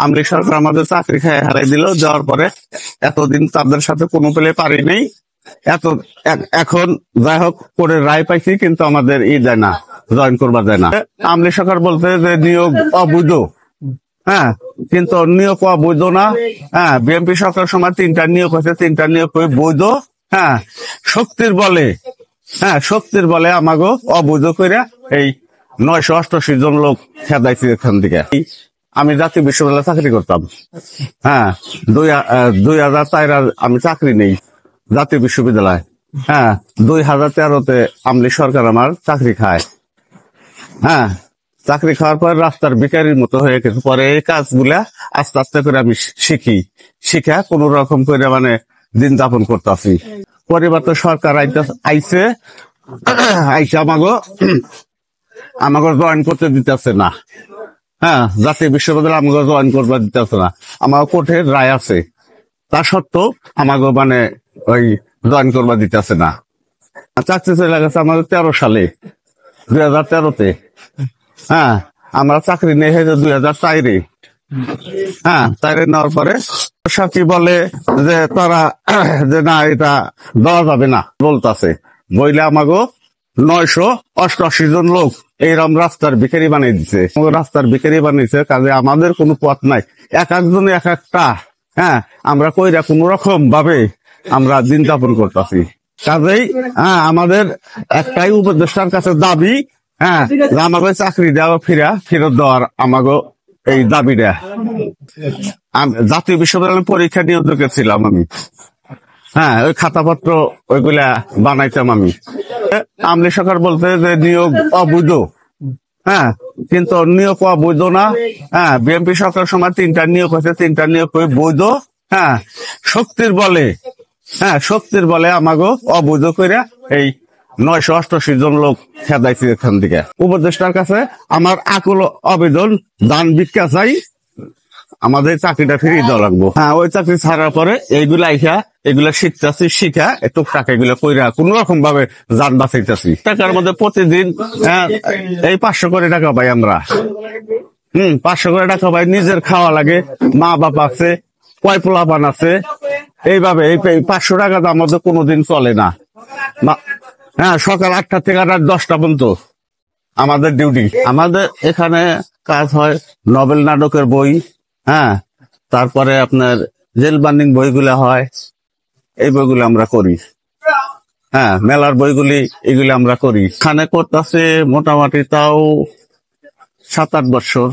আমলি সরকার আমাদের চাকরি খেয়ে হারাই দিল, যাওয়ার পরে এতদিন তাদের সাথে কোনো পেলে পারি নেই। এখন যাই হোক করে রায় পাইছি, কিন্তু আমাদের দেয় না, জয়েন করবা যায় না। আমলি সরকার বলতে যে নিয়োগ অবৈধ, হ্যাঁ, কিন্তু নিয়োগ অবৈধ না। হ্যাঁ, বিএনপি সরকার সময় 3টা নিয়োগ হয়েছে, 3টা নিয়োগ বৈধ। হ্যাঁ, শক্তির বলে আমাকে অবৈধ করে এই 988 জন লোক খেদাইছি এখান থেকে। আমি জাতীয় বিশ্ববিদ্যালয়ে চাকরি করতাম। হ্যাঁ, 2004 আমি চাকরি নেই জাতীয় বিশ্ববিদ্যালয়। হ্যাঁ, 2013-তে আমলি সরকার আমার চাকরি খায়। হ্যাঁ, চাকরি খাওয়ার পর রাস্তার ভিখারির মতো হয়ে গেছে। পরে এই কাজগুলা আস্তে আস্তে করে আমি শিখা কোন রকম করে মানে দিন যাপন করতেছি। পরিবার তো সরকার আইছে আমাকে জয়েন করতে দিতেছে না। হ্যাঁ, জাতীয় বিশ্ববিদ্যালয় আমাকে জয়েন করতে দিতেছে না। আমার কোর্টের রায় আছে, তা সত্ত্বেও আমাকে মানে ওই জয়েন করবা দিতেছে না। চাকরি চলে গেছে আমাদের 13 সালে, 2013-তে। হ্যাঁ, আমরা চাকরি নিয়ে হয়েছে 2004-এ। হ্যাঁ, তাইরে নেওয়ার পরে সাথী বলে যে তারা যে না, এটা দেওয়া যাবে না বলতেছে। বইলে আমাকে 988 জন লোক এইরকম রাস্তার ভিখারি বানিয়ে দিচ্ছে। রাস্তার ভিখারি বানিয়েছে, কাজে আমাদের কোনো পথ নাই, এক একজনে এক একটা। হ্যাঁ, আমরা কইরা কোন রকম ভাবে আমরা দিন যাপন করতেছি। কাজেই আমাদের একটাই উপদেষ্টার কাছে দাবি, হ্যাঁ, আমাকে চাকরি দেওয়া ফেরত দেওয়ার আমাকে এই দাবিটা। জাতীয় বিশ্ববিদ্যালয় পরীক্ষা নিয়ন্ত্রক ছিলাম আমি। হ্যাঁ, ওই খাতাপত্র ওইগুলা বানাইতাম আমি। আমলি সরকার বলতে যে নিয়োগ অবৈধ। হ্যাঁ, কিন্তু নিয়োগ অবৈধ না। হ্যাঁ, বিএনপি সরকার সময় 3টা নিয়োগ হয়েছে, 3টা নিয়োগ বৈধ। হ্যাঁ, শক্তির বলে আমাকে অবৈধ করে এই 988 জন লোক খেদাইছি এখান থেকে। উপদেষ্টার কাছে আমার আকুল আবেদন, দান ভিক্ষা চাই, আমাদের চাকরিটা ফিরিয়ে দেওয়া লাগবো। হ্যাঁ, ওই চাকরি ছাড়ার পরে এগুলা শিখতেছি, শিখা একটু টাকা এগুলো কইরা কোন রকম ভাবে যান বাঁচাইতেছি। টাকার মধ্যে প্রতিদিন এই 500 করে টাকা পাই আমরা। 500 করে টাকা পাই, নিজের খাওয়া লাগে, মা বাপ আছে, কয় পোলাপান আছে, এইভাবে এই 500 টাকা তো আমাদের কোনোদিন চলে না। হ্যাঁ, সকাল 8টা থেকে রাত 10টা পর্যন্ত আমাদের ডিউটি। আমাদের এখানে কাজ হয় নভেল নাটকের বই, হ্যাঁ, তারপরে আপনার জেল বার্নিং বইগুলা হয়, এই বইগুলো আমরা করি। হ্যাঁ, মেলার বইগুলি এগুলি আমরা করি। এখানে করতেছে মোটামুটি তাও 7-8 বছর।